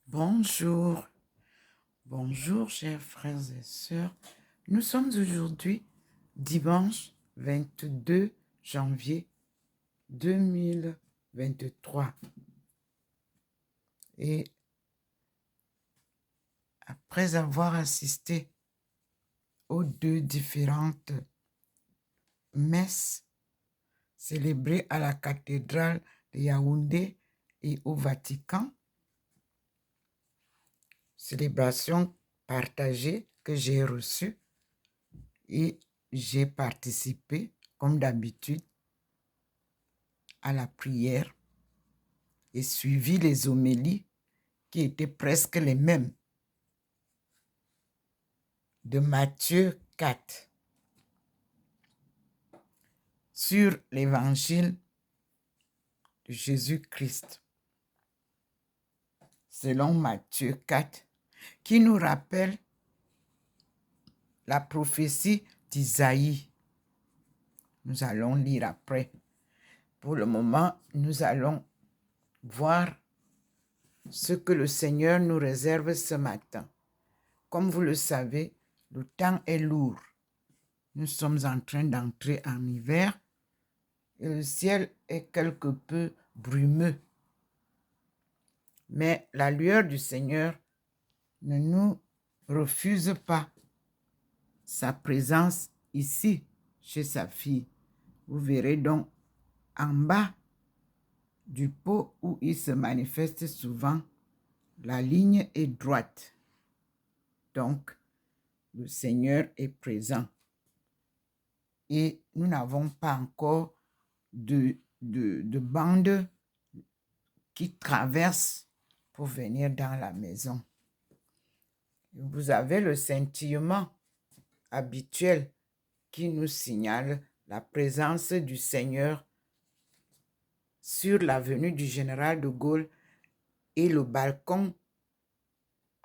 Bonjour, bonjour chers frères et sœurs. Nous sommes aujourd'hui dimanche 22 janvier 2023 et après avoir assisté aux deux différentes messes célébrées à la cathédrale de Yaoundé et au Vatican, célébration partagée que j'ai reçue et j'ai participé comme d'habitude à la prière et suivi les homélies qui étaient presque les mêmes de Matthieu 4 sur l'évangile de Jésus-Christ selon Matthieu 4 qui nous rappelle la prophétie d'Isaïe. Nous allons lire après. Pour le moment, nous allons voir ce que le Seigneur nous réserve ce matin. Comme vous le savez, le temps est lourd. Nous sommes en train d'entrer en hiver et le ciel est quelque peu brumeux. Mais la lueur du Seigneur ne nous refuse pas sa présence ici, chez sa fille. Vous verrez donc en bas du pot où il se manifeste souvent, la ligne est droite. Donc, le Seigneur est présent. Et nous n'avons pas encore de bande qui traverse pour venir dans la maison. Vous avez le scintillement habituel qui nous signale la présence du Seigneur sur l'avenue du Général de Gaulle et le balcon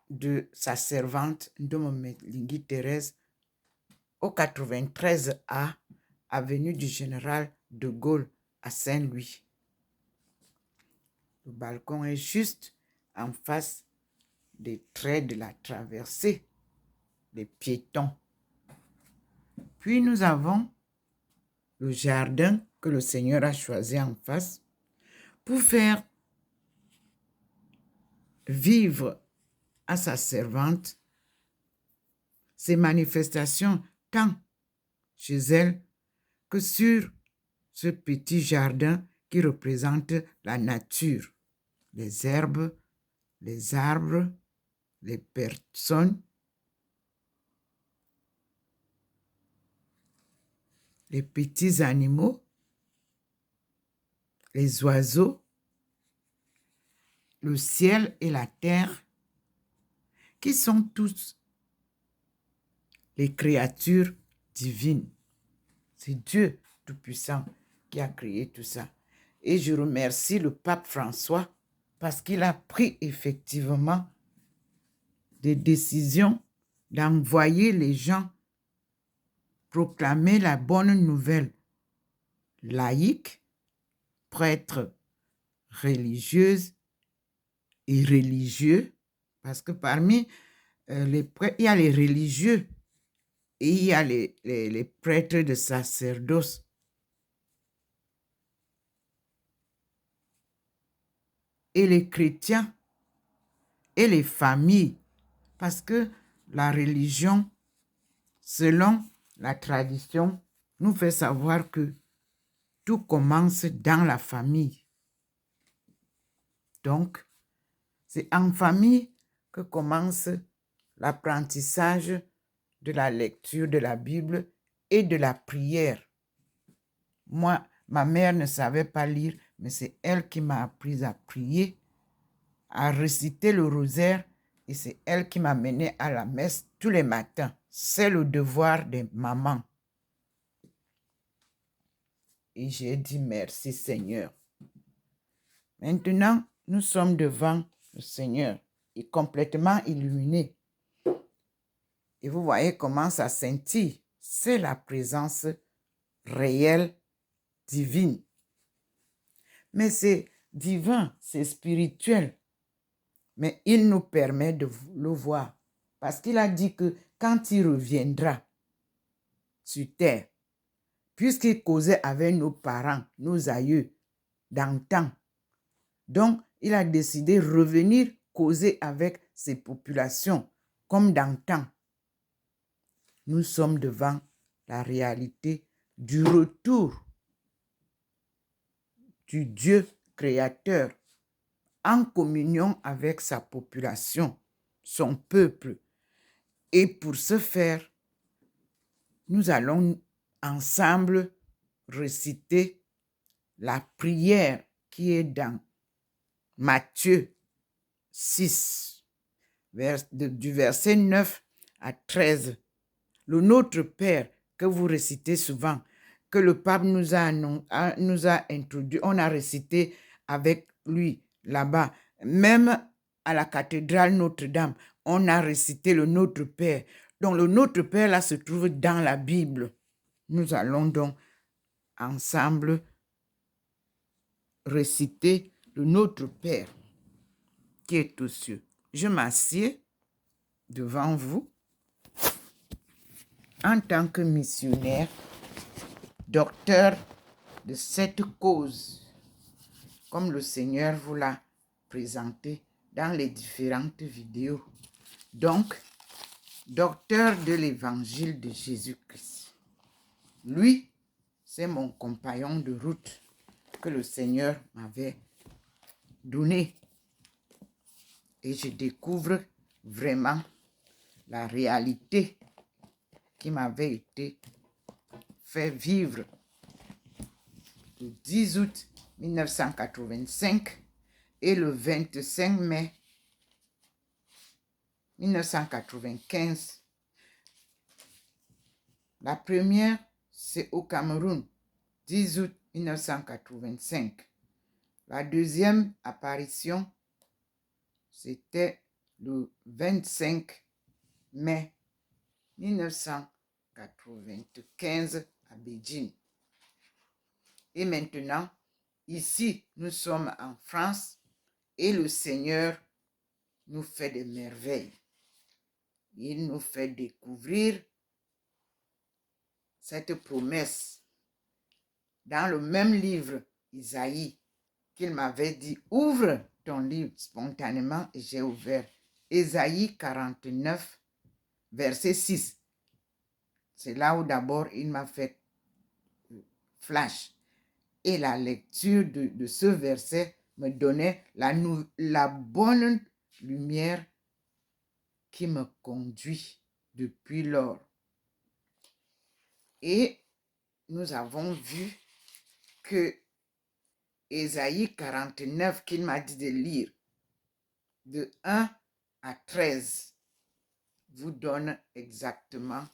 de sa servante Ndomomélingui Thérèse au 93A, avenue du Général de Gaulle à Saint-Louis. Le balcon est juste en face des traits de la traversée des piétons. Puis nous avons le jardin que le Seigneur a choisi en face pour faire vivre à sa servante ses manifestations tant chez elle que sur ce petit jardin qui représente la nature, les herbes, les arbres, les personnes, les petits animaux, les oiseaux, le ciel et la terre, qui sont tous les créatures divines. C'est Dieu Tout-Puissant qui a créé tout ça. Et je remercie le pape François parce qu'il a pris effectivement des décisions d'envoyer les gens proclamer la bonne nouvelle. Laïcs, prêtres religieuses et religieux, parce que parmi les prêtres, il y a les religieux et il y a les prêtres de sacerdoce. Et les chrétiens et les familles, parce que la religion, selon la tradition, nous fait savoir que tout commence dans la famille. Donc, c'est en famille que commence l'apprentissage de la lecture de la Bible et de la prière. Moi, ma mère ne savait pas lire, mais c'est elle qui m'a appris à prier, à réciter le rosaire, et c'est elle qui m'a mené à la messe tous les matins. C'est le devoir des mamans. Et j'ai dit merci Seigneur. Maintenant, nous sommes devant le Seigneur et complètement illuminé. Et vous voyez comment ça scintille. C'est la présence réelle, divine. Mais c'est divin, c'est spirituel. Mais il nous permet de le voir. Parce qu'il a dit que quand il reviendra sur terre, puisqu'il causait avec nos parents, nos aïeux, d'antan, donc il a décidé de revenir causer avec ces populations, comme d'antan. Nous sommes devant la réalité du retour du Dieu créateur en communion avec sa population, son peuple. Et pour ce faire, nous allons ensemble réciter la prière qui est dans Matthieu 6, du verset 9 à 13. Le Notre Père que vous récitez souvent, que le pape nous a introduit, on a récité avec lui là-bas. Même à la cathédrale Notre-Dame, on a récité le Notre Père. Donc le Notre Père là se trouve dans la Bible. Nous allons donc ensemble réciter le Notre Père qui est aux cieux. Je m'assieds devant vous en tant que missionnaire, docteur de cette cause, comme le Seigneur vous l'a présenté dans les différentes vidéos. Donc, docteur de l'évangile de Jésus-Christ. Lui, c'est mon compagnon de route que le Seigneur m'avait donné. Et je découvre vraiment la réalité qui m'avait été fait vivre le 10 août 1985 et le 25 mai 1995. La première, c'est au Cameroun, 10 août 1985. La deuxième apparition, c'était le 25 mai 1995 à Beijing. Et maintenant, ici, nous sommes en France et le Seigneur nous fait des merveilles. Il nous fait découvrir cette promesse dans le même livre, Isaïe, qu'il m'avait dit, ouvre ton livre spontanément, et j'ai ouvert. Isaïe 49, verset 6. C'est là où d'abord il m'a fait flash. Et la lecture de ce verset me donnait la bonne lumière qui me conduit depuis lors. Et nous avons vu que Ésaïe 49, qu'il m'a dit de lire, de 1 à 13, vous donne exactement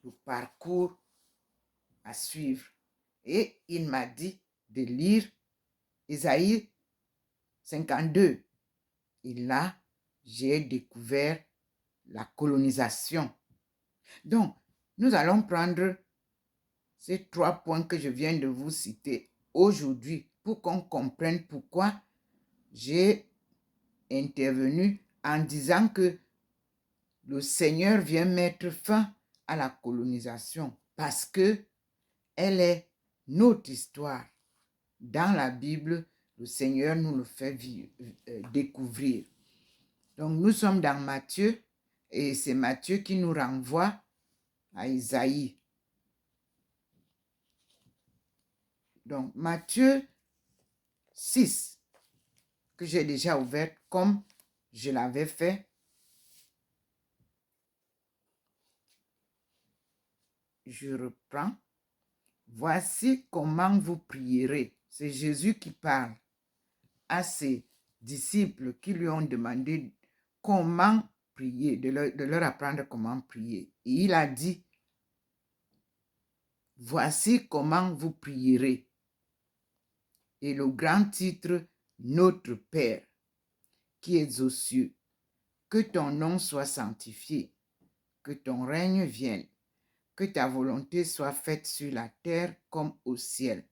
le parcours à suivre. Et il m'a dit de lire Ésaïe 52. Et là, j'ai découvert la colonisation. Donc, nous allons prendre ces 3 points que je viens de vous citer aujourd'hui pour qu'on comprenne pourquoi j'ai intervenu en disant que le Seigneur vient mettre fin à la colonisation parce que elle est notre histoire. Dans la Bible, le Seigneur nous le fait découvrir. Donc, nous sommes dans Matthieu et c'est Matthieu qui nous renvoie à Isaïe. Donc, Matthieu 6, que j'ai déjà ouvert comme je l'avais fait. Je reprends. Voici comment vous prierez. C'est Jésus qui parle à ses disciples qui lui ont demandé comment prier, de leur apprendre comment prier. Et il a dit, voici comment vous prierez. Et le grand titre, Notre Père, qui es aux cieux, que ton nom soit sanctifié, que ton règne vienne, que ta volonté soit faite sur la terre comme au ciel.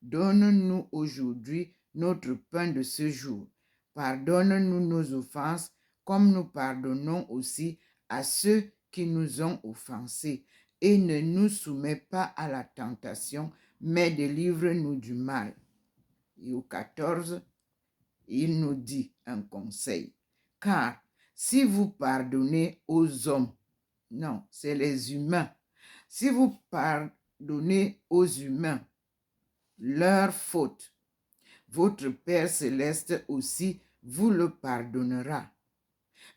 Donne-nous aujourd'hui notre pain de ce jour. pardonne-nous nos offenses, comme nous pardonnons aussi à ceux qui nous ont offensés. Et ne nous soumets pas à la tentation, mais délivre-nous du mal. Et au 14, il nous dit un conseil. Car si vous pardonnez aux hommes, non, c'est les humains, si vous pardonnez aux humains leurs fautes, votre Père céleste aussi vous le pardonnera.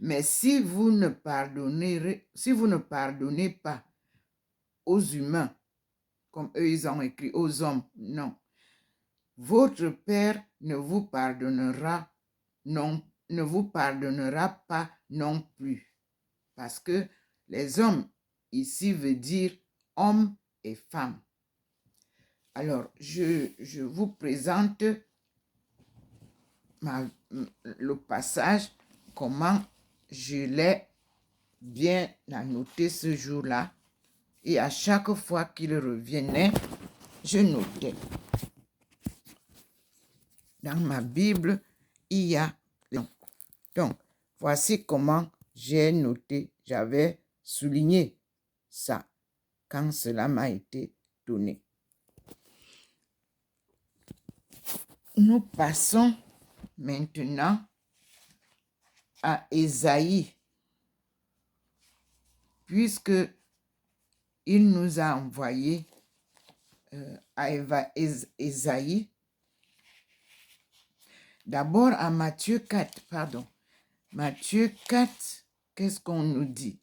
Mais si vous ne pardonnez pas aux humains, comme eux ils ont écrit aux hommes, non, votre Père ne vous pardonnera pas non plus. Parce que les hommes ici veut dire hommes et femmes. Alors, je vous présente le passage, comment je l'ai bien annoté ce jour-là. Et à chaque fois qu'il revenait, je notais. Dans ma Bible, il y a... Donc, voici comment j'ai noté, j'avais souligné ça quand cela m'a été donné. Nous passons maintenant à Ésaïe, puisque il nous a envoyé à Ésaïe. D'abord à Matthieu 4, pardon. Matthieu 4, qu'est-ce qu'on nous dit?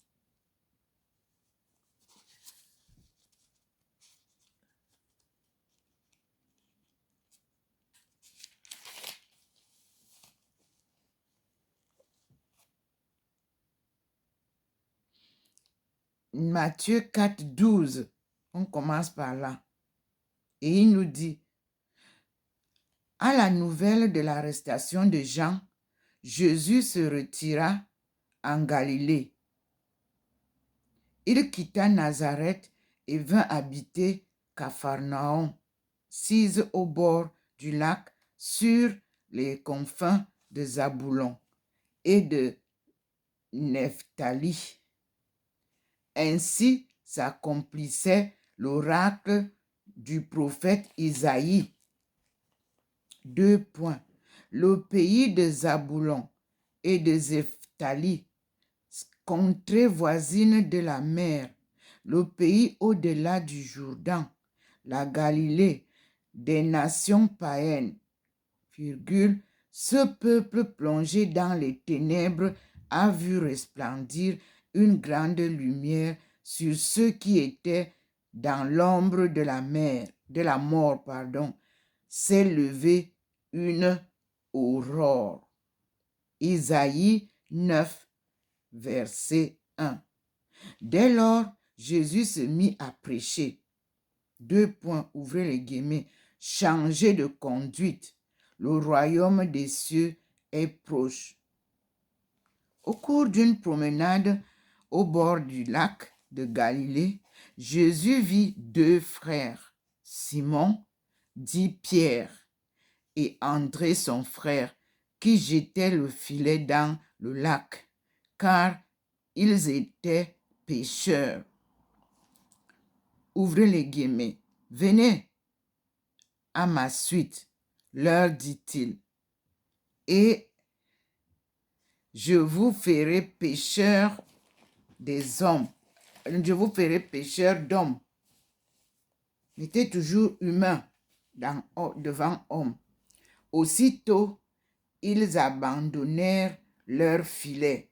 Matthieu 4, 12. On commence par là. Et il nous dit, à la nouvelle de l'arrestation de Jean, Jésus se retira en Galilée. Il quitta Nazareth et vint habiter Capharnaüm, sise au bord du lac, sur les confins de Zaboulon et de Nephtali. Ainsi s'accomplissait l'oracle du prophète Isaïe. 2 points. Le pays de Zaboulon et de Nephtali, contrée voisine de la mer, le pays au-delà du Jourdain, la Galilée, des nations païennes, virgule, ce peuple plongé dans les ténèbres a vu resplendir une grande lumière sur ceux qui étaient dans l'ombre de la mort, s'est levée une aurore. Isaïe 9, verset 1. Dès lors, Jésus se mit à prêcher. 2 points, ouvrez les guillemets, changer de conduite. Le royaume des cieux est proche. Au cours d'une promenade au bord du lac de Galilée, Jésus vit 2 frères, Simon, dit Pierre, et André son frère, qui jetaient le filet dans le lac, car ils étaient pêcheurs. Ouvrez les guillemets. Venez à ma suite, leur dit-il, et je vous ferai pêcheurs des hommes. Je vous ferai pêcheurs d'hommes. Mettez toujours humain devant homme. Aussitôt, ils abandonnèrent leur filet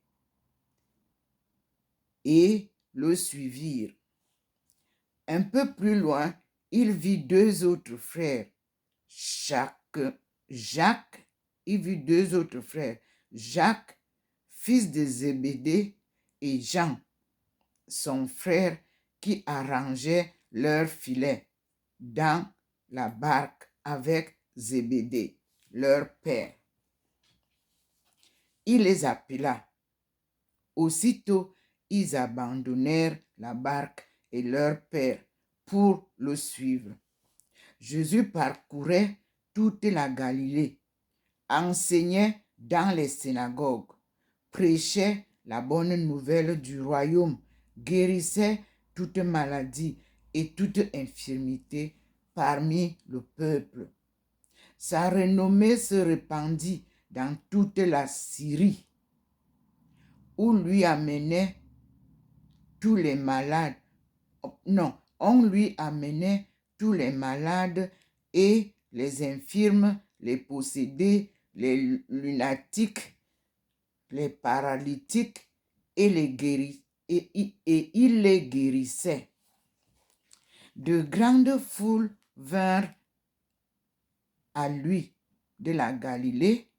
et le suivirent. Un peu plus loin, il vit 2 autres frères. Jacques, fils de Zébédée, et Jean, son frère, qui arrangeaient leur filet dans la barque avec Zébédée, leur père. Il les appela. Aussitôt, ils abandonnèrent la barque et leur père pour le suivre. Jésus parcourait toute la Galilée, enseignait dans les synagogues, prêchait la bonne nouvelle du royaume, guérissait toute maladie et toute infirmité parmi le peuple. Sa renommée se répandit dans toute la Syrie, où lui amenait tous les malades. Non, on lui amenait tous les malades et les infirmes, les possédés, les lunatiques, les paralytiques et il les guérissait. De grandes foules vinrent à lui de la Galilée,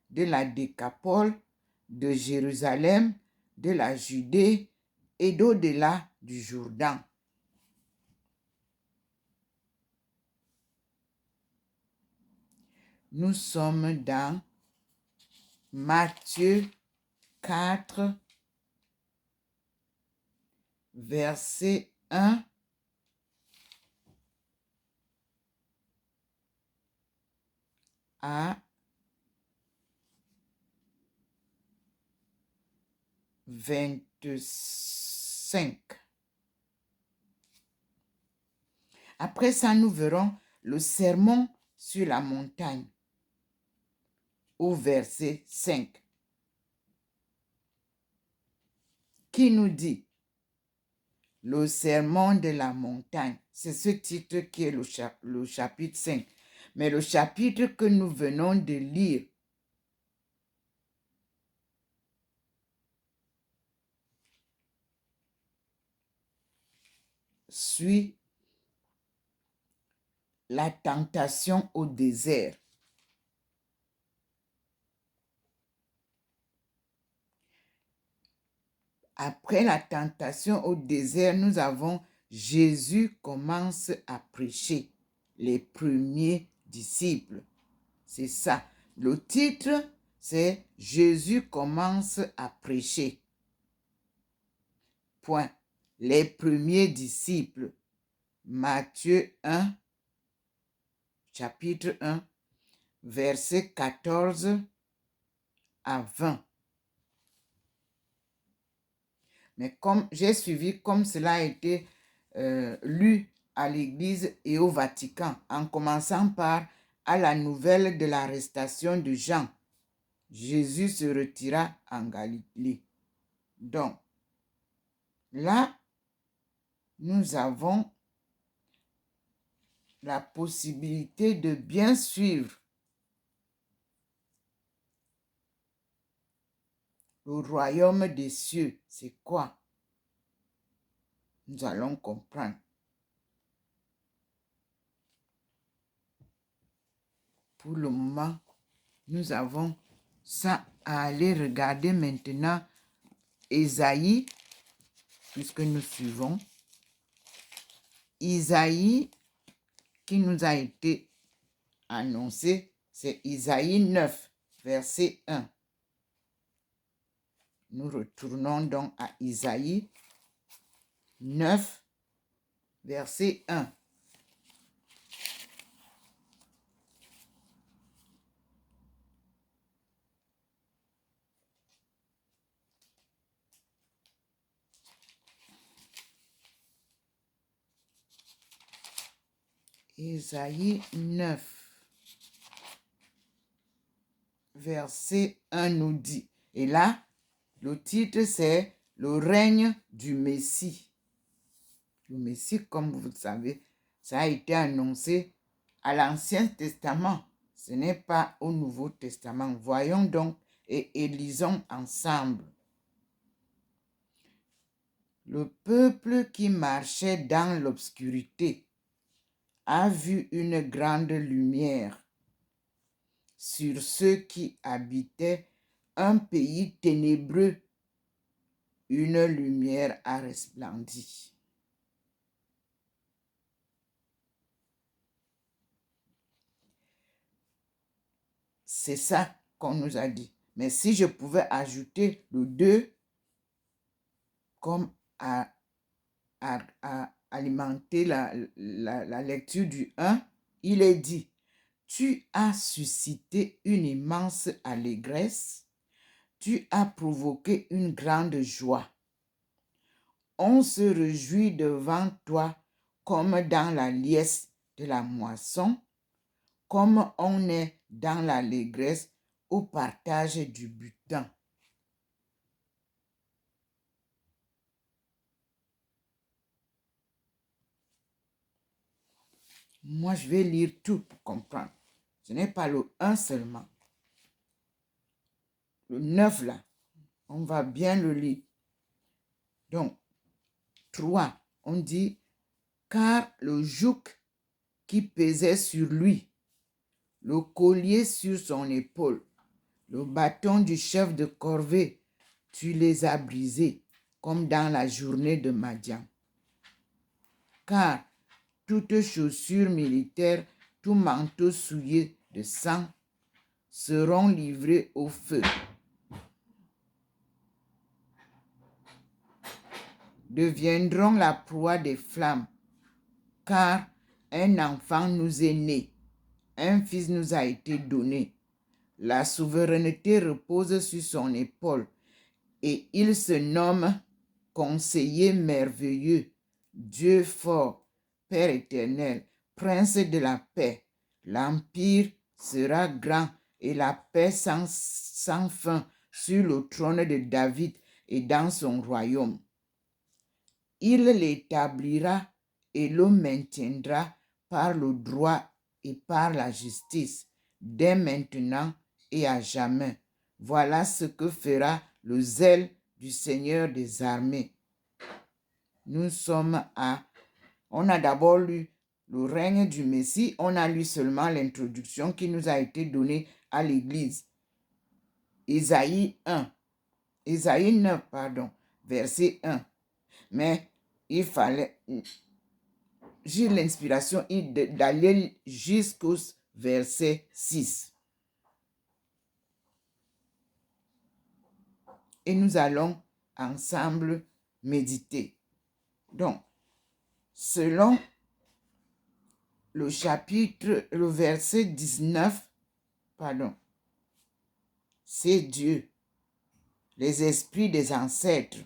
de la Décapole, de Jérusalem, de la Judée et d'au-delà du Jourdain. Nous sommes dans Matthieu 4, verset 1 à 25. Après ça, nous verrons le sermon sur la montagne au verset 5, qui nous dit le sermon de la montagne. C'est ce titre qui est le chapitre 5. Mais le chapitre que nous venons de lire suit la tentation au désert. Après la tentation au désert, nous avons Jésus commence à prêcher, les premiers disciples. C'est ça. Le titre, c'est Jésus commence à prêcher. Point. Les premiers disciples. Matthieu 1, chapitre 1, verset 14 à 20. Mais comme j'ai suivi, comme cela a été lu à l'Église et au Vatican, en commençant par à la nouvelle de l'arrestation de Jean, Jésus se retira en Galilée. Donc, là, nous avons la possibilité de bien suivre le royaume des cieux. C'est quoi? Nous allons comprendre. Pour le moment, nous avons ça à aller regarder maintenant. Isaïe, puisque nous suivons. Isaïe qui nous a été annoncé, c'est Isaïe 9, verset 1. Nous retournons donc à Isaïe 9, verset 1. Isaïe 9, verset 1 nous dit, et là, le titre c'est le règne du Messie. Le Messie, comme vous le savez, ça a été annoncé à l'Ancien Testament. Ce n'est pas au Nouveau Testament. Voyons donc et lisons ensemble. Le peuple qui marchait dans l'obscurité a vu une grande lumière. Sur ceux qui habitaient un pays ténébreux, une lumière a resplendi. C'est ça qu'on nous a dit. Mais si je pouvais ajouter le 2 comme à alimenter la lecture du 1, il est dit, Tu as suscité une immense allégresse, tu as provoqué une grande joie. On se réjouit devant toi comme dans la liesse de la moisson, comme on est dans l'allégresse au partage du butin. Moi, je vais lire tout pour comprendre. Ce n'est pas le 1 seulement. Le 9 là, on va bien le lire. Donc, 3, on dit, car le joug qui pesait sur lui, le collier sur son épaule, le bâton du chef de corvée, tu les as brisés, comme dans la journée de Madian. Car toutes chaussures militaires, tout manteau souillé de sang, seront livrés au feu. Deviendront la proie des flammes, car un enfant nous est né, un fils nous a été donné. La souveraineté repose sur son épaule, et il se nomme Conseiller merveilleux, Dieu fort, Père éternel, Prince de la paix. L'empire sera grand et la paix sans fin sur le trône de David et dans son royaume. Il l'établira et le maintiendra par le droit et par la justice, dès maintenant et à jamais. Voilà ce que fera le zèle du Seigneur des armées. Nous sommes à... On a d'abord lu le règne du Messie, on a lu seulement l'introduction qui nous a été donnée à l'Église. Isaïe 9, verset 1. Mais il fallait... J'ai l'inspiration d'aller jusqu'au verset 6. Et nous allons ensemble méditer. Donc, selon le verset 19, c'est Dieu, les esprits des ancêtres.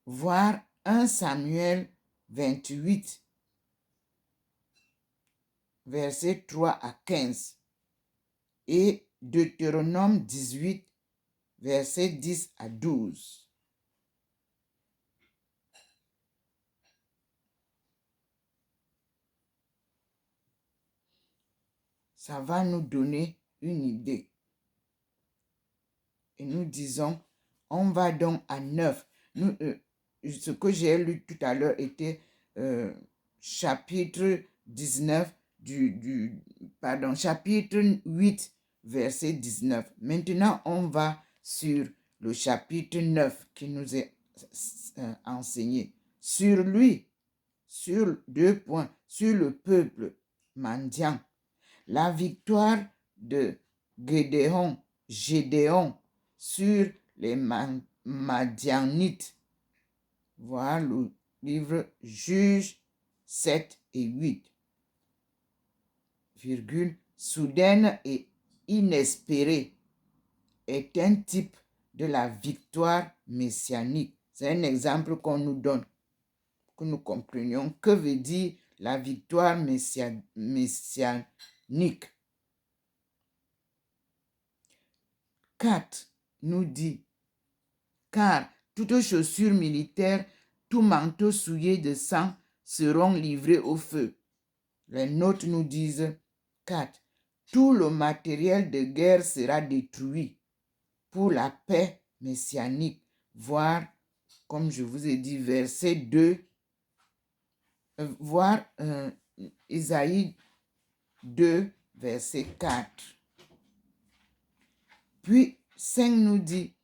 Voir 1 Samuel 28, verset 3 à 15, et Deutéronome 18, verset 10 à 12. Ça va nous donner une idée. Et nous disons, on va donc à 9. Ce que j'ai lu tout à l'heure était chapitre 19 chapitre 8, verset 19. Maintenant, on va sur le chapitre 9 qui nous est enseigné. Sur lui, sur 2 points, sur le peuple mendiant. La victoire de Gédéon sur les Madianites. Voir le livre Juges 7 et 8. Virgule, soudaine et inespérée est un type de la victoire messianique. C'est un exemple qu'on nous donne, que nous comprenions. Que veut dire la victoire messianique? 4 nous dit, car toutes chaussures militaires, tout manteau souillé de sang seront livrés au feu. Les notes nous disent 4. Tout le matériel de guerre sera détruit pour la paix messianique. Voir, comme je vous ai dit, verset 2, voir Isaïe 2, verset 4. Puis 5 nous dit,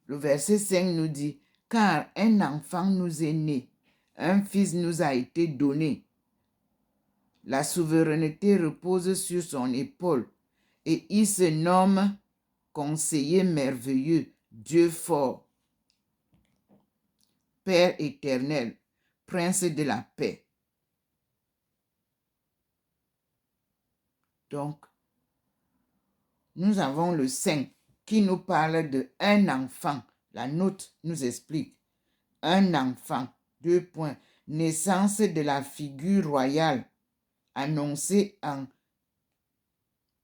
le verset 5 nous dit, car un enfant nous est né, un fils nous a été donné. La souveraineté repose sur son épaule et il se nomme Conseiller merveilleux, Dieu fort, Père éternel, Prince de la paix. Donc, nous avons le 5 qui nous parle d'un enfant. La note nous explique. Un enfant, 2 points. Naissance de la figure royale annoncée en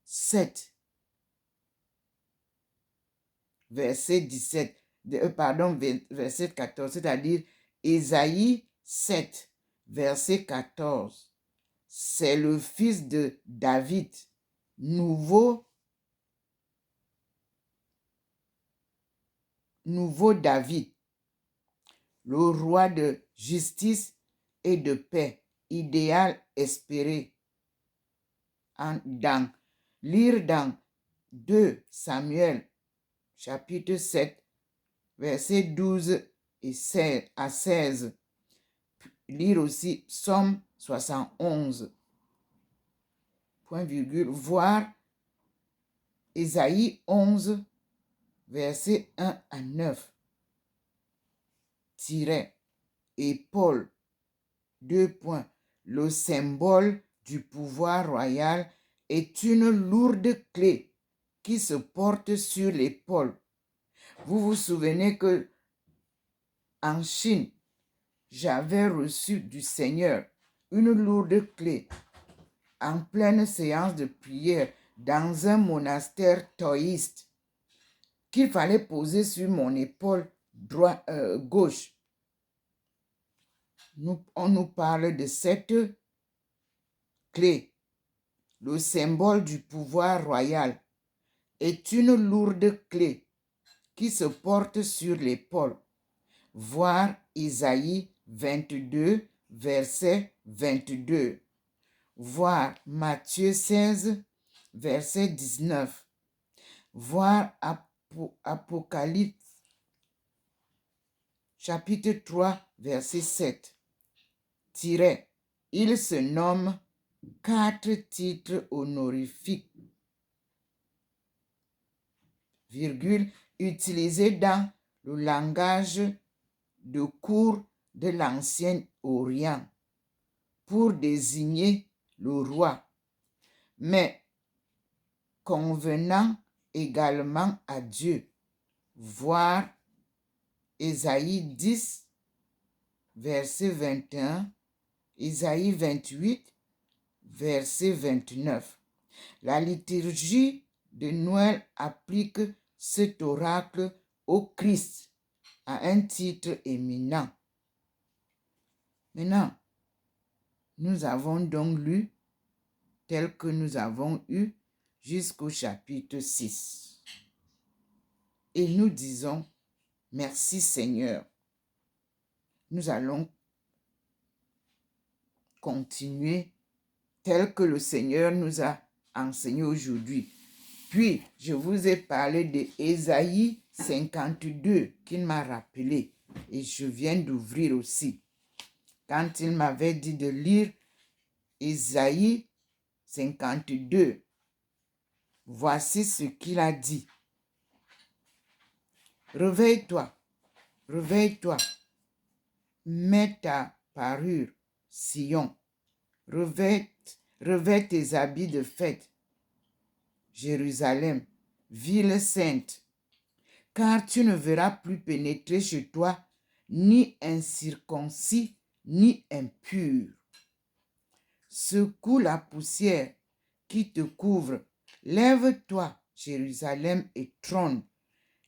7, verset 17, verset 14, c'est-à-dire Ésaïe 7, verset 14. C'est le fils de David, nouveau David, le roi de justice et de paix, idéal espéré. Lire dans 2 Samuel, chapitre 7, versets 12 à 16. Lire aussi Psaume 71, point virgule, voir Ésaïe 11, versets 1 à 9. Tiret et Paul, 2 points. Le symbole du pouvoir royal est une lourde clé qui se porte sur l'épaule. Vous vous souvenez que en Chine, j'avais reçu du Seigneur une lourde clé en pleine séance de prière dans un monastère taoïste qu'il fallait poser sur mon épaule gauche. On nous parle de cette clé. Le symbole du pouvoir royal est une lourde clé qui se porte sur l'épaule. Voir Isaïe 22, verset 22. Voir Matthieu 16, verset 19. Voir Apocalypse, chapitre 3, verset 7. Il se nomme 4 titres honorifiques, utilisés dans le langage de cour de l'Ancien Orient pour désigner le roi, mais convenant également à Dieu. Voir Ésaïe 10, verset 21, Ésaïe 28, verset 29. La liturgie de Noël applique cet oracle au Christ à un titre éminent. Maintenant, nous avons donc lu tel que nous avons eu jusqu'au chapitre 6. Et nous disons, merci Seigneur. Nous allons continuer tel que le Seigneur nous a enseigné aujourd'hui. Puis, je vous ai parlé de Ésaïe 52 qu'il m'a rappelé. Et je viens d'ouvrir aussi. Quand il m'avait dit de lire Ésaïe 52, voici ce qu'il a dit. Réveille-toi, réveille-toi, mets ta parure, Sion, revêt tes habits de fête, Jérusalem, ville sainte, car tu ne verras plus pénétrer chez toi ni incirconcis, ni impur. Secoue la poussière qui te couvre. Lève-toi, Jérusalem, et trône.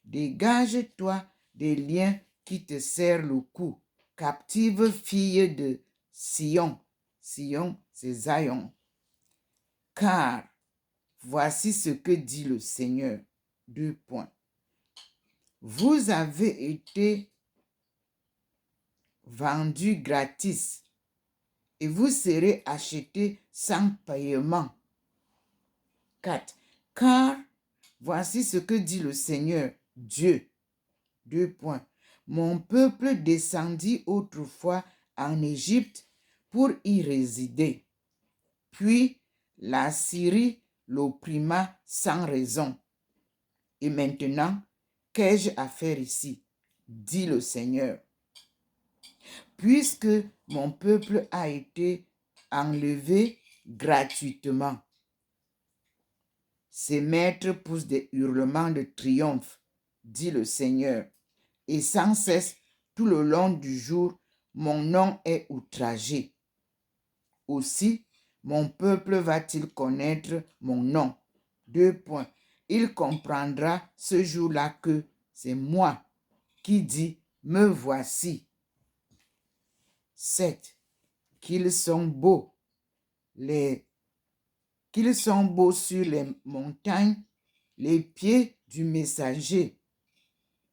Dégage-toi des liens qui te serrent le cou. Captive fille de Sion. Sion, c'est Zion. Car voici ce que dit le Seigneur. 2 points. Vous avez été vendus gratis et vous serez achetés sans paiement. 4. Car voici ce que dit le Seigneur, Dieu. 2 points. Mon peuple descendit autrefois en Égypte pour y résider. Puis la Syrie l'opprima sans raison. Et maintenant, qu'ai-je à faire ici? Dit le Seigneur. Puisque mon peuple a été enlevé gratuitement, Ses maîtres poussent des hurlements de triomphe, dit le Seigneur. Et sans cesse, tout le long du jour, mon nom est outragé. Aussi, mon peuple va-t-il connaître mon nom? Il comprendra ce jour-là que c'est moi qui dis, me voici. 7. Qu'ils sont beaux sur les montagnes, les pieds du messager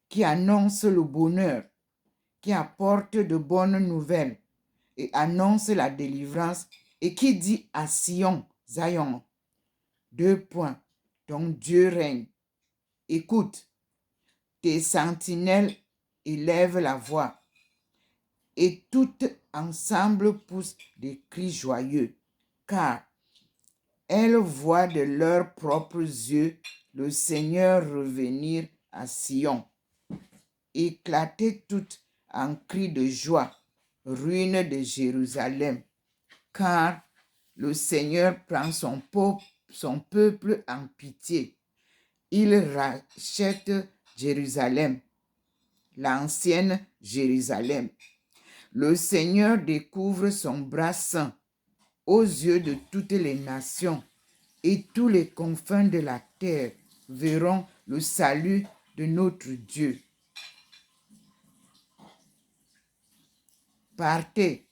qui annonce le bonheur, qui apporte de bonnes nouvelles et annonce la délivrance et qui dit à Sion, Zion, ton Dieu règne. Écoute, tes sentinelles élèvent la voix et toutes ensemble poussent des cris joyeux, car elles voient de leurs propres yeux le Seigneur revenir à Sion. Éclatez toutes en cris de joie, ruines de Jérusalem, car le Seigneur prend son peuple en pitié. Il rachète Jérusalem, l'ancienne Jérusalem. Le Seigneur découvre son bras saint aux yeux de toutes les nations, et tous les confins de la terre verront le salut de notre Dieu. Partez,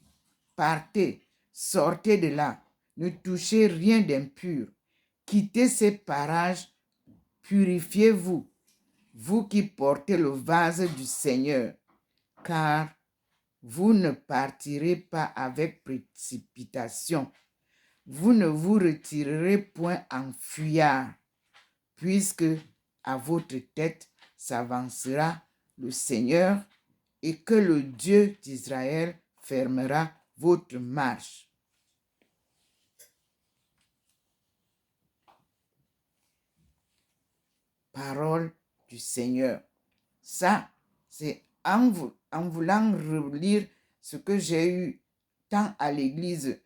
partez, sortez de là, ne touchez rien d'impur, quittez ces parages, purifiez-vous, vous qui portez le vase du Seigneur, car vous ne partirez pas avec précipitation. Vous ne vous retirerez point en fuyard, puisque à votre tête s'avancera le Seigneur et que le Dieu d'Israël fermera votre marche. Parole du Seigneur. Ça, c'est en voulant relire ce que j'ai eu tant à l'Église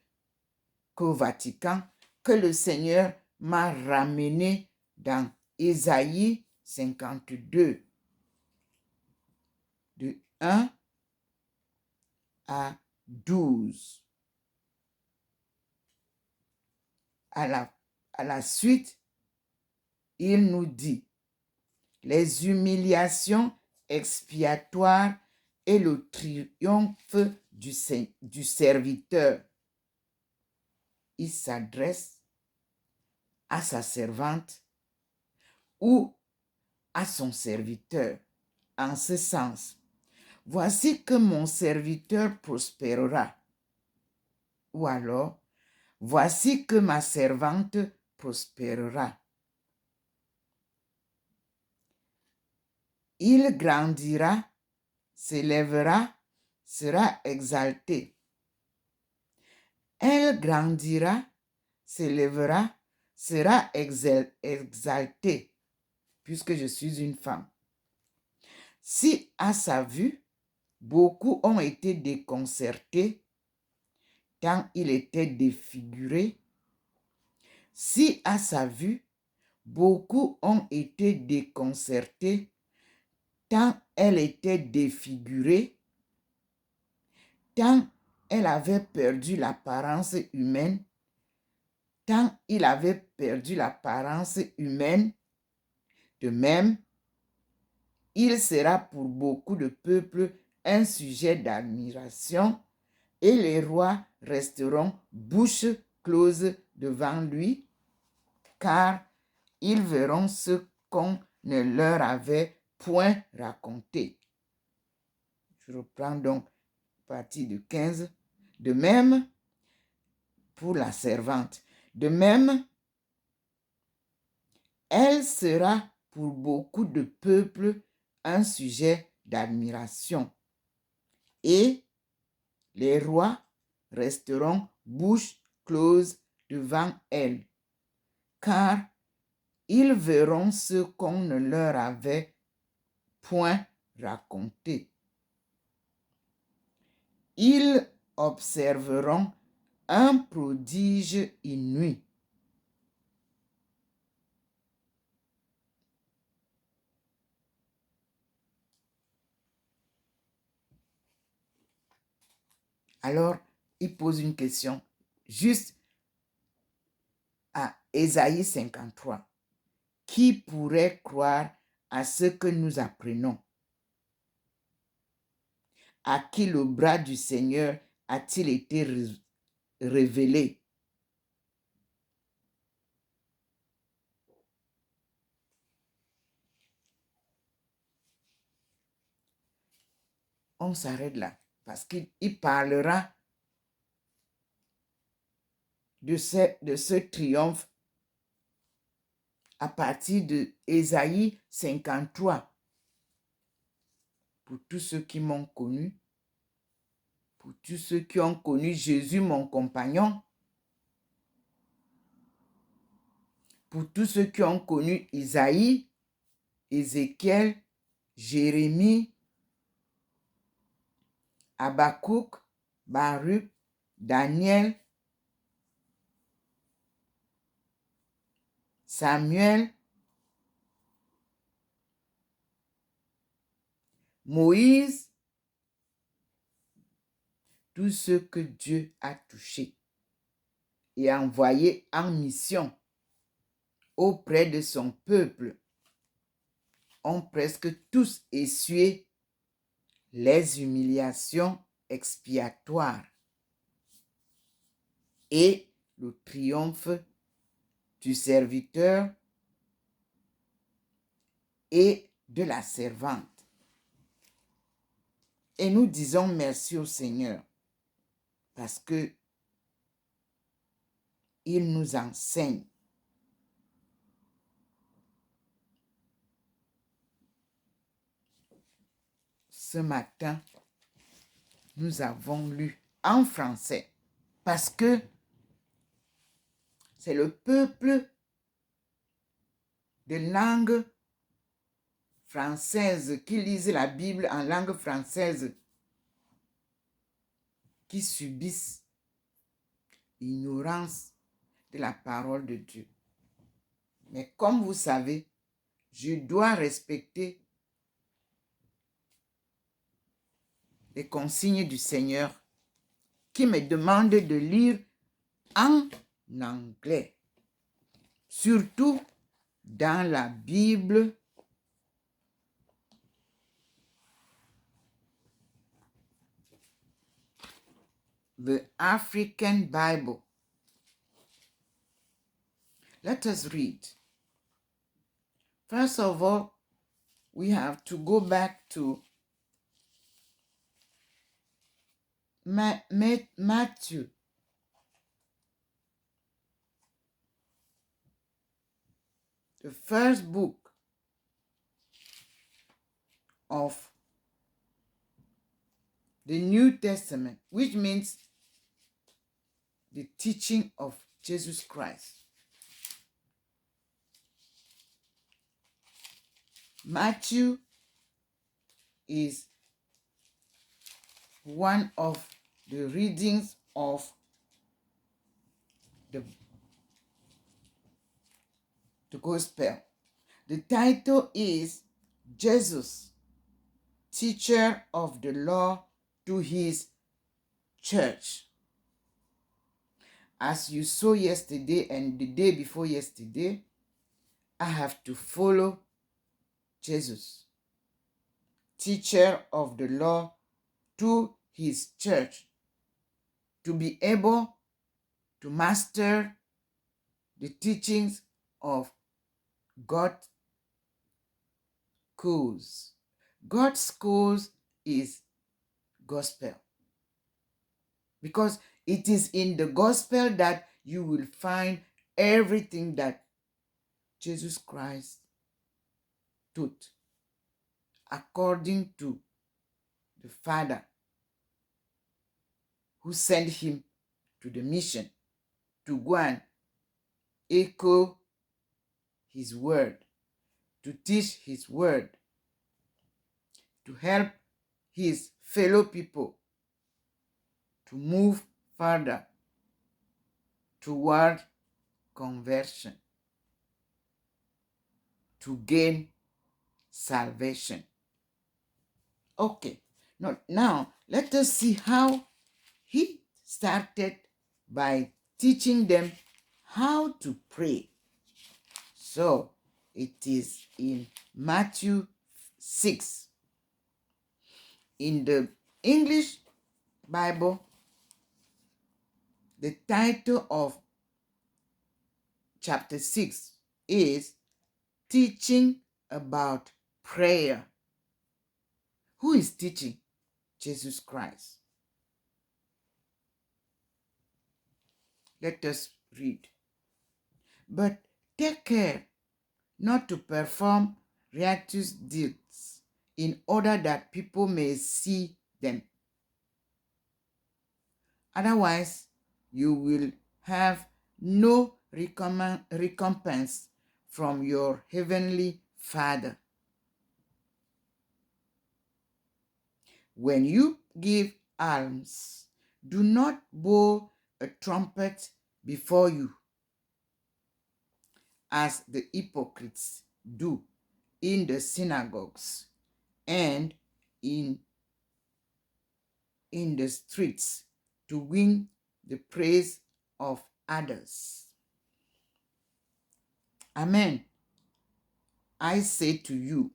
qu'au Vatican, que le Seigneur m'a ramené dans Ésaïe 52, de 1 à 12. À la suite, il nous dit, les humiliations expiatoires et le triomphe du serviteur. Il s'adresse à sa servante ou à son serviteur en ce sens. Voici que mon serviteur prospérera. Ou alors, voici que ma servante prospérera. Il grandira, s'élèvera, sera exalté. Elle grandira, s'élèvera, sera exaltée, puisque je suis une femme. Si à sa vue, beaucoup ont été déconcertés, tant il était défiguré. Si à sa vue, beaucoup ont été déconcertés, tant elle était défigurée, tant elle avait perdu l'apparence humaine, tant il avait perdu l'apparence humaine, de même, il sera pour beaucoup de peuples un sujet d'admiration et les rois resteront bouche close devant lui, car ils verront ce qu'on ne leur avait point raconté. Je reprends donc partie du 15. De même, pour la servante, de même, elle sera pour beaucoup de peuples un sujet d'admiration. Et les rois resteront bouche close devant elle, car ils verront ce qu'on ne leur avait point raconté. Ils observeront un prodige inouï. Alors, il pose une question juste à Ésaïe 53. Qui pourrait croire à ce que nous apprenons? À qui le bras du Seigneur a-t-il été révélé? On s'arrête là parce qu'il parlera de ce triomphe à partir de Ésaïe 53. Pour tous ceux qui m'ont connu, pour tous ceux qui ont connu Jésus, mon compagnon, pour tous ceux qui ont connu Isaïe, Ézéchiel, Jérémie, Habakkuk, Baruch, Daniel, Samuel, Moïse, tous ceux que Dieu a touchés et envoyés en mission auprès de son peuple ont presque tous essuyé les humiliations expiatoires et le triomphe du serviteur et de la servante. Et nous disons merci au Seigneur parce que il nous enseigne. Ce matin, nous avons lu en français parce que c'est le peuple de langue française qui lisent la Bible en langue française qui subissent l'ignorance de la parole de Dieu. Mais comme vous savez, je dois respecter les consignes du Seigneur qui me demande de lire en anglais, surtout dans la Bible the African Bible. Let us read. First of all, we have to go back to Matthew. The first book of the New Testament, which means the teaching of Jesus Christ. Matthew is one of the readings of the gospel. The title is Jesus, Teacher of the Law to His Church. As you saw yesterday and the day before yesterday, I have to follow Jesus, Teacher of the Law to His church, to be able to master the teachings of God's cause. God's cause is gospel. Because it is in the gospel that you will find everything that Jesus Christ taught according to the Father who sent him to the mission to go and echo his word, to teach his word, to help his fellow people to move further toward conversion, to gain salvation. Okay, now let us see how he started by teaching them how to pray. So it is in Matthew 6. In the English Bible, the title of chapter 6 is Teaching About Prayer. Who is teaching? Jesus Christ. Let us read. But take care not to perform riotous deeds in order that people may see them. Otherwise, you will have no recompense from your heavenly Father. When you give alms, do not blow a trumpet before you, as the hypocrites do in the synagogues and in the streets to win the praise of others. Amen. I say to you,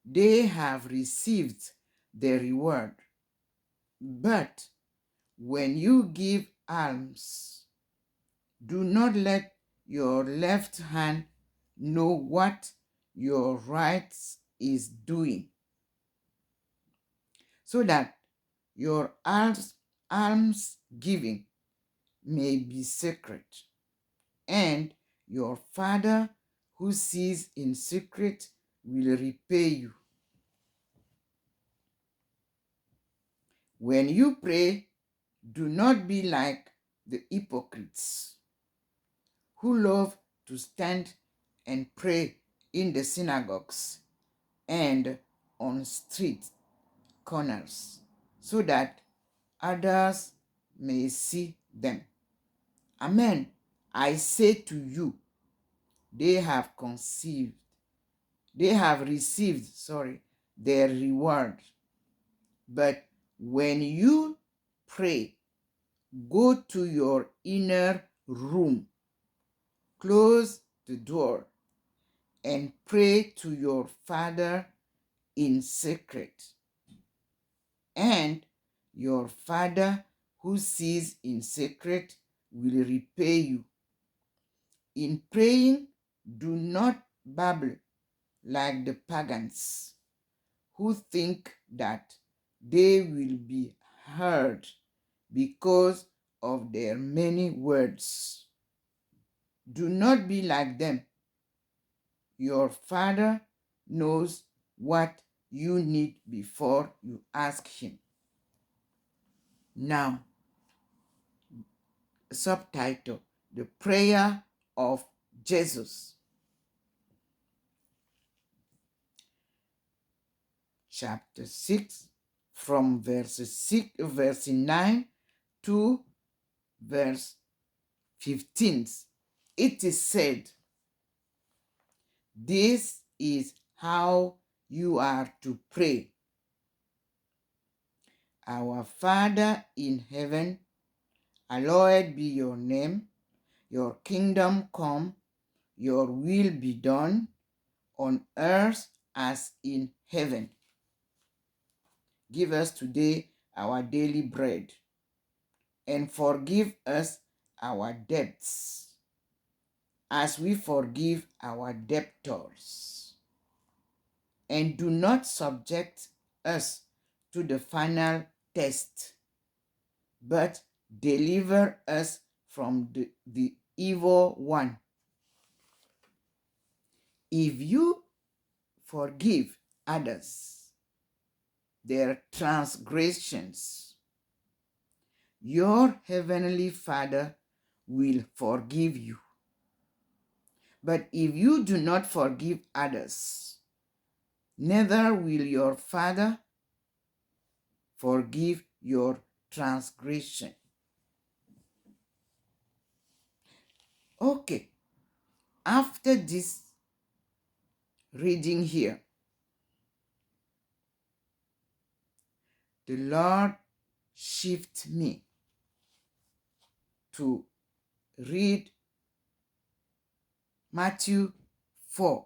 they have received their reward. But when you give alms, do not let your left hand know what your right is doing, so that your alms giving may be secret, and your Father who sees in secret will repay you. When you pray, do not be like the hypocrites, who love to stand and pray in the synagogues and on street corners, so that others may see them. Amen. I say to you, they have received their reward. But when you pray, go to your inner room, close the door, and pray to your Father in secret. And your Father who sees in secret will repay you. In praying, do not babble like the pagans, who think that they will be heard because of their many words. Do not be like them. Your Father knows what you need before you ask him. Now, subtitle: The Prayer of Jesus. Chapter 6, from verse 9 to verse 15. It is said, this is how you are to pray. Our Father in heaven, hallowed be your name. Your kingdom come, your will be done on earth as in heaven. Give us today our daily bread, and forgive us our debts, as we forgive our debtors. And do not subject us to the final test, but deliver us from the evil one. If you forgive others their transgressions, your heavenly Father will forgive you. But if you do not forgive others, neither will your Father forgive your transgression. Okay, after this reading here, the Lord shift me to read Matthew 4.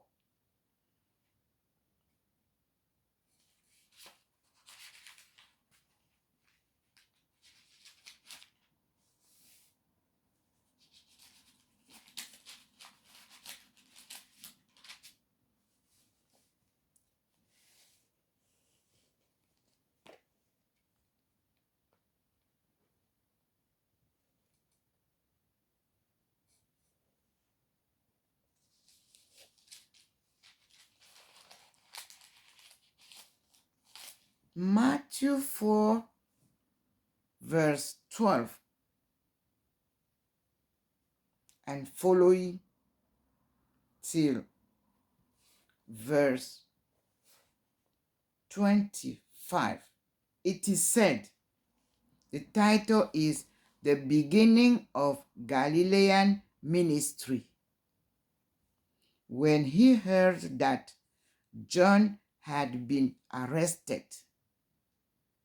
Matthew 4, verse 12 and following till verse 25. It is said, the title is The Beginning of Galilean Ministry. When he heard that John had been arrested,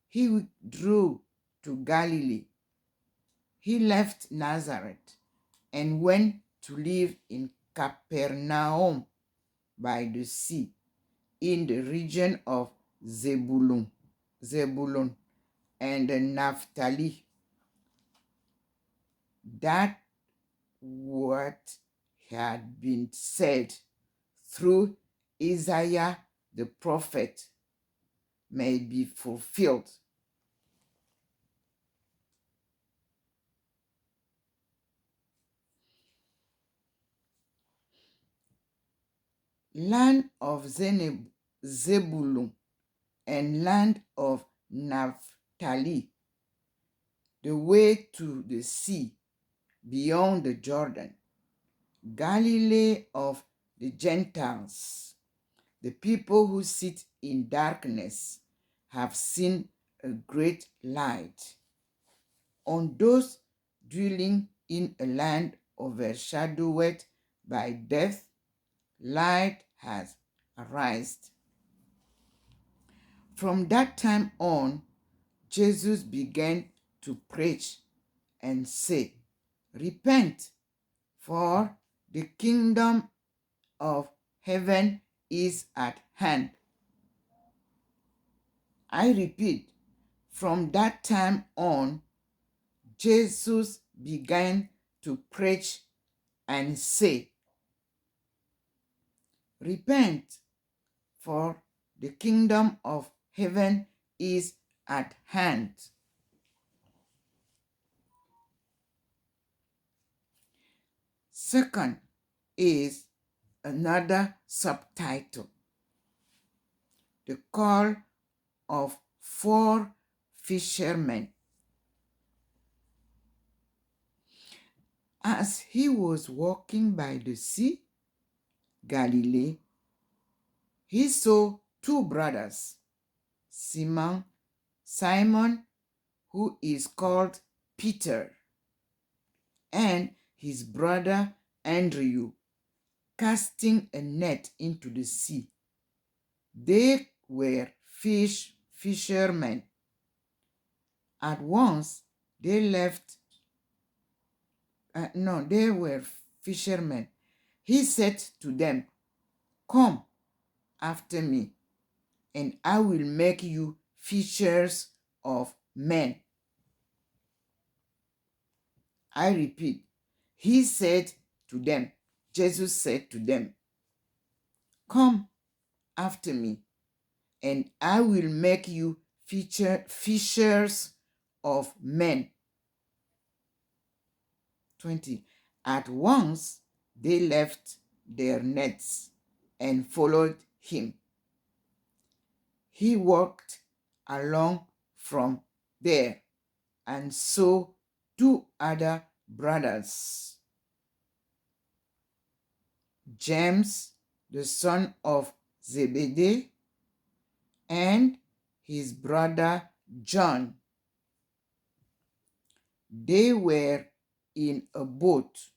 he withdrew to Galilee. He left Nazareth and went to live in Capernaum by the sea, in the region of Zebulun and Naphtali. That what had been said through Isaiah the prophet may be fulfilled. Land of Zebulun and land of Naphtali, the way to the sea beyond the Jordan, Galilee of the Gentiles. The people who sit in darkness have seen a great light. On those dwelling in a land overshadowed by death, light has arisen. From that time on, Jesus began to preach and say, "Repent, for the kingdom of heaven is at hand." I repeat, from that time on, Jesus began to preach and say, "Repent, for the kingdom of heaven is at hand." Second is another subtitle, the call of 4 fishermen. As he was walking by the sea, Galilee, he saw 2 brothers, Simon, who is called Peter, and his brother Andrew, casting a net into the sea. They were fishermen. At once they left. They were fishermen. He said to them, "Come after me, and I will make you fishers of men." I repeat, Jesus said to them, "Come after me, and I will make you fishers of men." 20. At once they left their nets and followed him. He walked along from there and saw 2 other brothers, James, the son of Zebedee, and his brother John. They were in a boat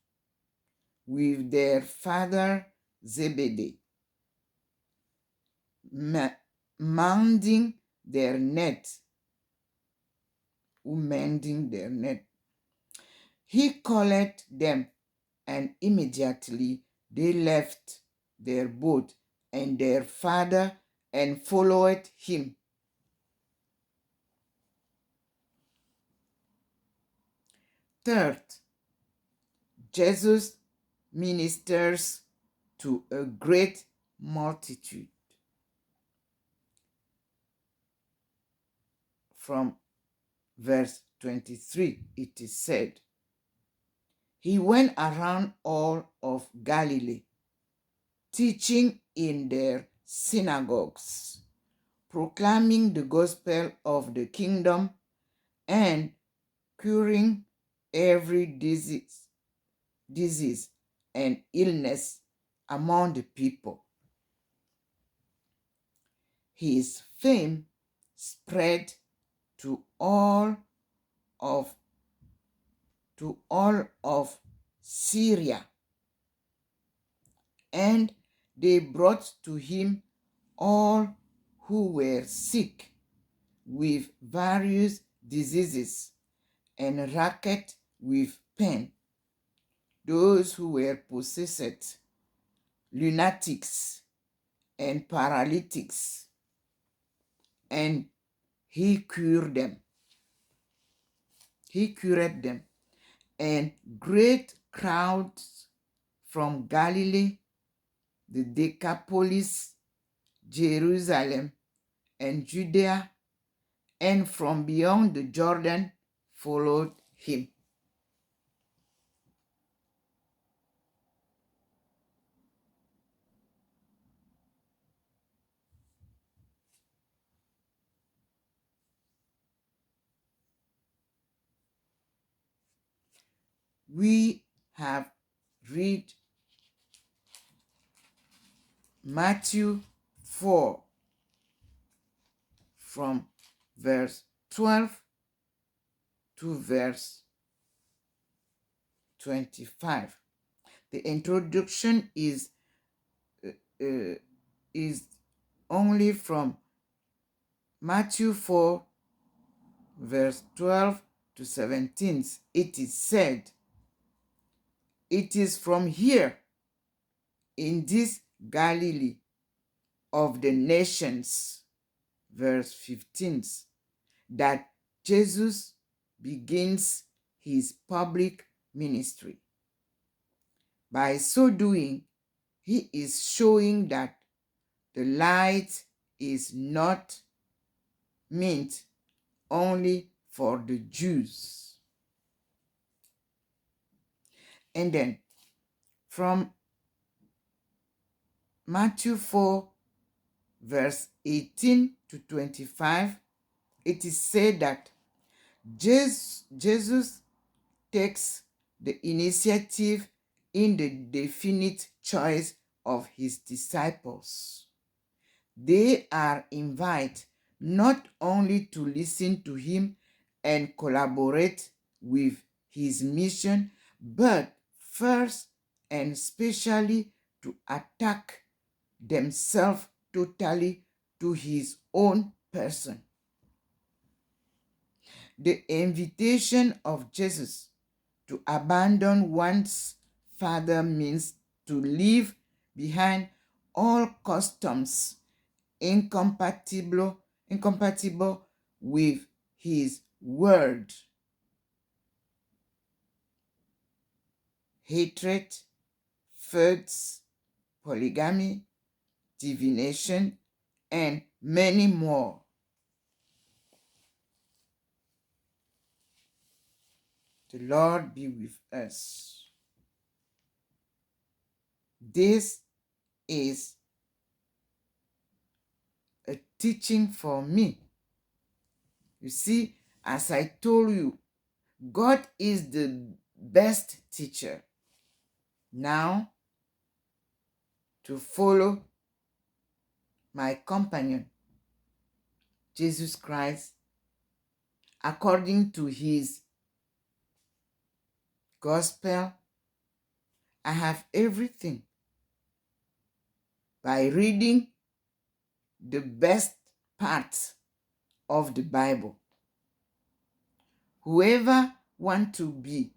with their father Zebedee, mending their net. who mending their net. He called them, and immediately they left their boat and their father and followed him. Third, Jesus ministers to a great multitude. From verse 23, it is said, he went around all of Galilee, teaching in their synagogues, proclaiming the gospel of the kingdom, and curing every disease and illness among the people. His fame spread to all of Syria, and they brought to him all who were sick with various diseases and racked with pain, those who were possessed, lunatics, and paralytics, and he cured them. He cured them, and great crowds from Galilee, the Decapolis, Jerusalem, and Judea, and from beyond the Jordan followed him. We have read Matthew 4 from verse 12 to verse 25. The introduction is only from Matthew 4 verse 12 to 17. It is said, it is from here in this Galilee of the nations, verse 15, that Jesus begins his public ministry. By so doing, he is showing that the light is not meant only for the Jews. And then from Matthew 4, verse 18 to 25, it is said that Jesus takes the initiative in the definite choice of his disciples. They are invited not only to listen to him and collaborate with his mission, but first and especially to attack themselves totally to his own person. The invitation of Jesus to abandon one's father means to leave behind all customs incompatible with his word. Hatred, feuds, polygamy, divination, and many more. The Lord be with us. This is a teaching for me. You see, as I told you, God is the best teacher. Now, to follow my companion, Jesus Christ, according to his gospel, I have everything. By reading the best parts of the Bible, Whoever want to be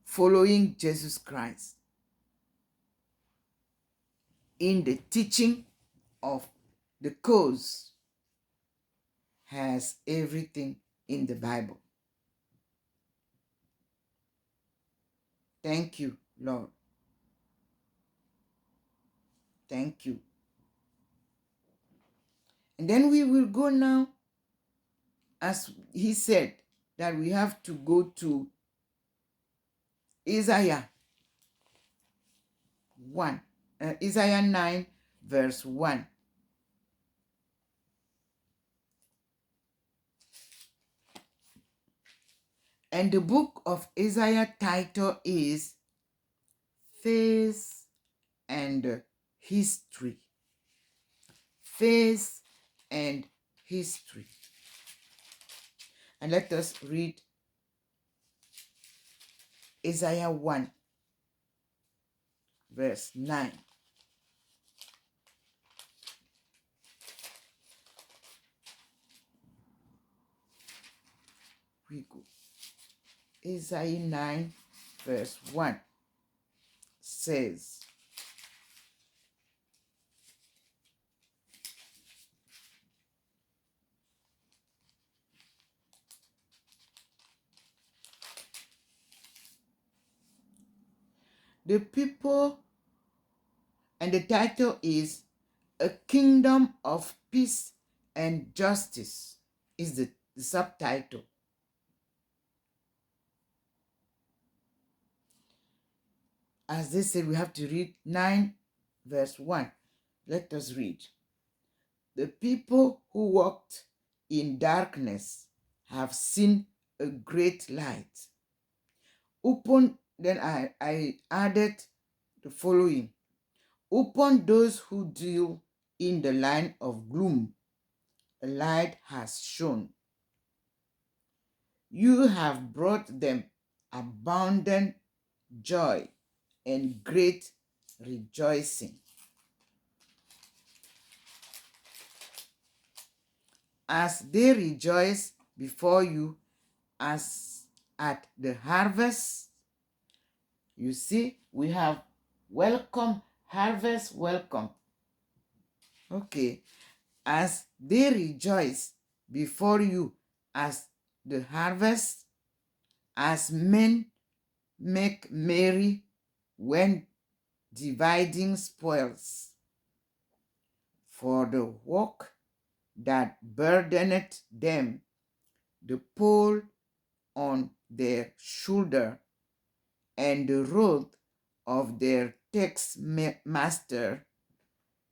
following Jesus Christ in the teaching of the cause has everything in the Bible. Thank you, Lord. Thank you. And then we will go now, as he said, that we have to go to Isaiah 1, Isaiah 9, verse 1. And the book of Isaiah title is Faith and History. Faith and History. And let us read Isaiah 1, verse 9. We go. Isaiah 9, verse 1 says, the people, and the title is A Kingdom of Peace and Justice, is the subtitle. As they said, we have to read 9, verse 1. Let us read. The people who walked in darkness have seen a great light. Then I added the following. Upon those who deal in the line of gloom, a light has shone. You have brought them abundant joy and great rejoicing. As they rejoice before you as at the harvest. You see, we have welcome, harvest, welcome. Okay. As they rejoice before you as the harvest, as men make merry when dividing spoils, for the work that burdeneth them, the pole on their shoulder, and the rod of their tax master,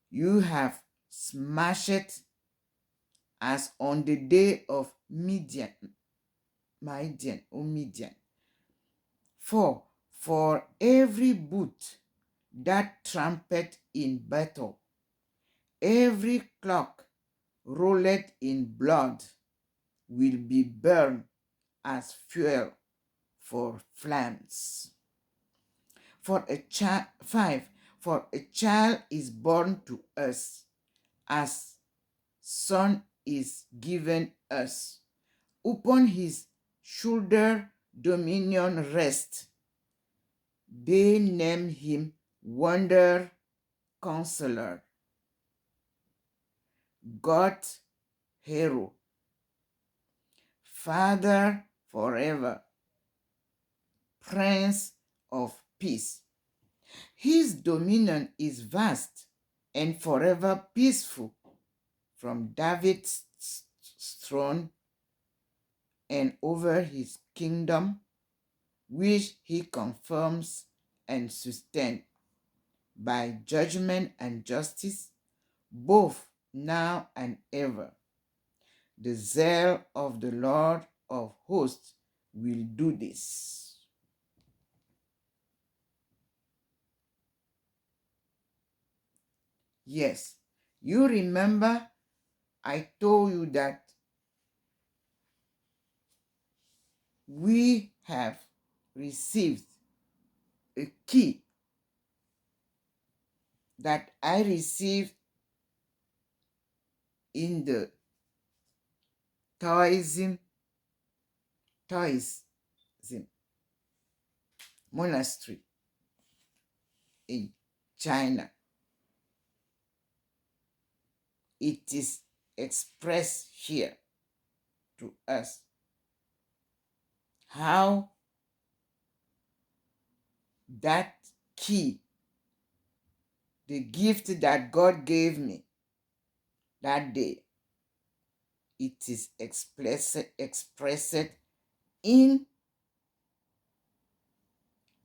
you have smashed as on the day of Midian. For every boot that trumpet in battle, every clock rolled in blood, will be burned as fuel for flames. For a child is born to us, as son is given us. Upon his shoulder dominion rests. They name him Wonder Counselor, God Hero, Father forever, Prince of Peace. His dominion is vast and forever peaceful, from David's throne and over his kingdom, which he confirms and sustains by judgment and justice, both now and ever. The zeal of the Lord of hosts will do this. Yes, you remember I told you that we have received a key that I received in the Taoism Taoism monastery in China. It is expressed here to us how that key, the gift that God gave me that day, it is expressed in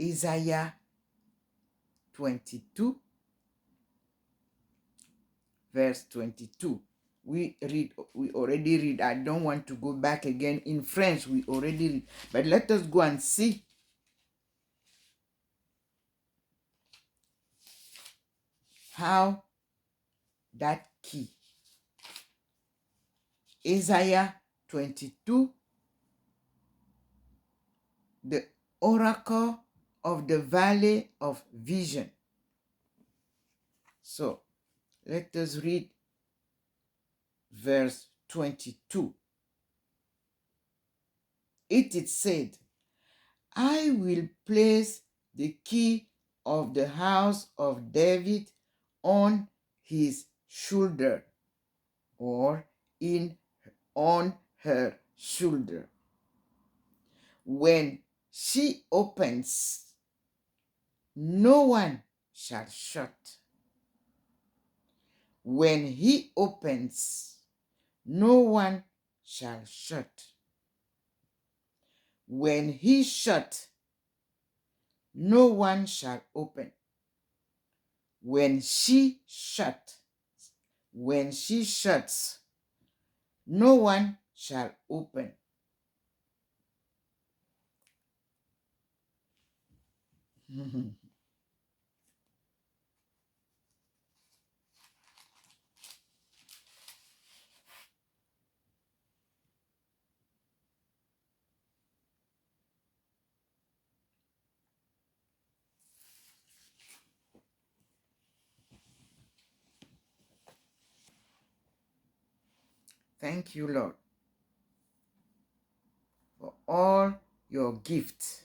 Isaiah 22, verse 22. We already read. I don't want to go back again. In French, we already read. But let us go and see how that key, Isaiah 22, the oracle of the valley of vision. So let us read verse 22. It is said, I will place the key of the house of David on his shoulder, or on her shoulder. When she opens, no one shall shut. When he opens, no one shall shut. When he shut, no one shall open. When she shuts, no one shall open. Thank you, Lord, for all your gifts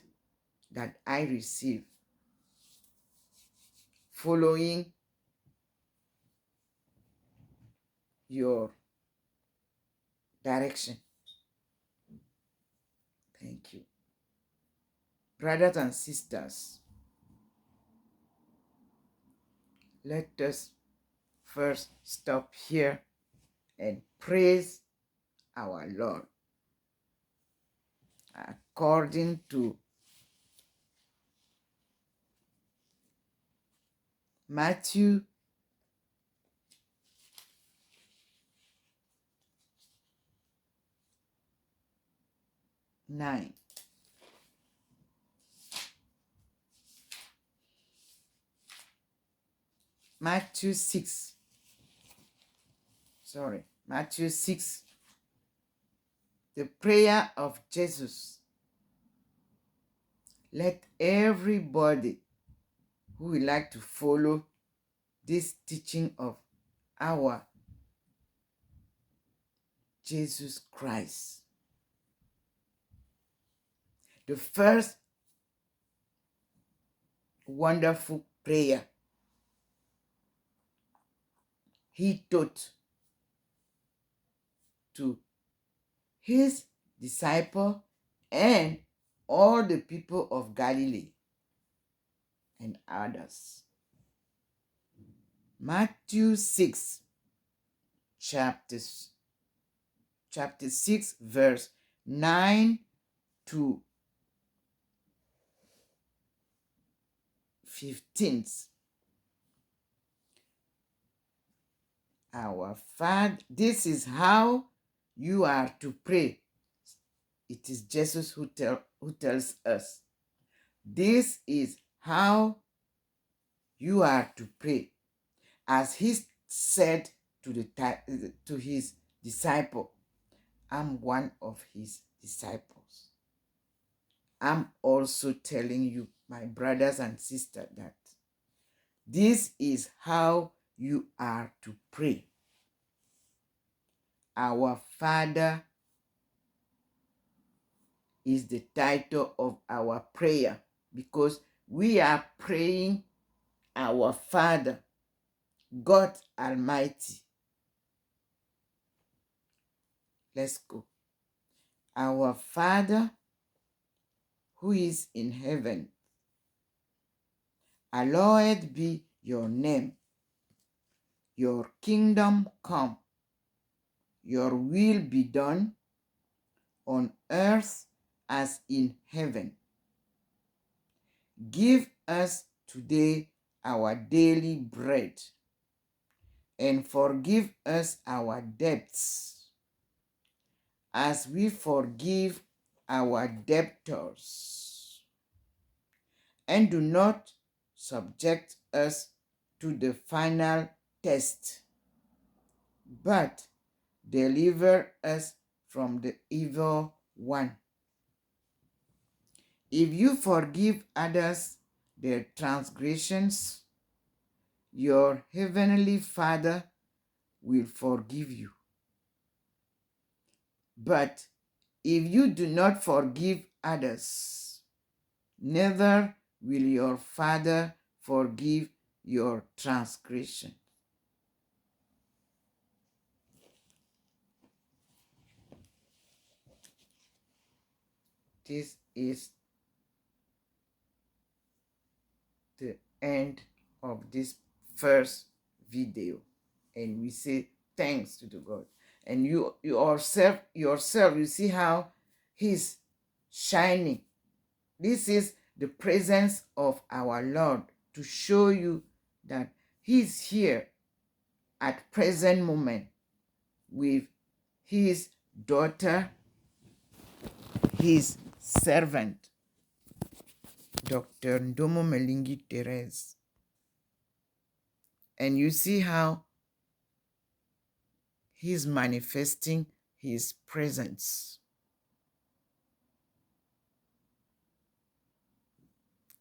that I receive following your direction. Thank you. Brothers and sisters, let us first stop here and praise our Lord according to Matthew 9. Matthew 6. Matthew 6. The prayer of Jesus. Let everybody who would like to follow this teaching of our Jesus Christ. The first wonderful prayer he taught to his disciple and all the people of Galilee and others. Matthew 6, chapter 6, verse 9 to 15. Our Father, this is how you are to pray. It is Jesus who tells us. This is how you are to pray. As he said to his disciple, I'm one of his disciples. I'm also telling you, my brothers and sisters, that this is how you are to pray. Our Father is the title of our prayer, because we are praying our Father, God Almighty. Let's go. Our Father who is in heaven, hallowed be your name. Your kingdom come. Your will be done on earth as in heaven. Give us today our daily bread, and forgive us our debts, as we forgive our debtors. And do not subject us to the final test, but deliver us from the evil one. If you forgive others their transgressions, your heavenly Father will forgive you. But if you do not forgive others, neither will your Father forgive your transgression. This is the end of this first video, and we say thanks to the God. And you yourself, you see how he's shining. This is the presence of our Lord, to show you that he's here at present moment with his daughter, his servant, Dr. Ndomo Melingi Therese. And you see how he's manifesting his presence.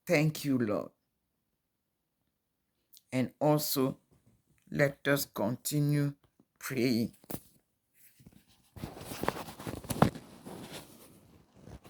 Thank you, Lord. And also, let us continue praying.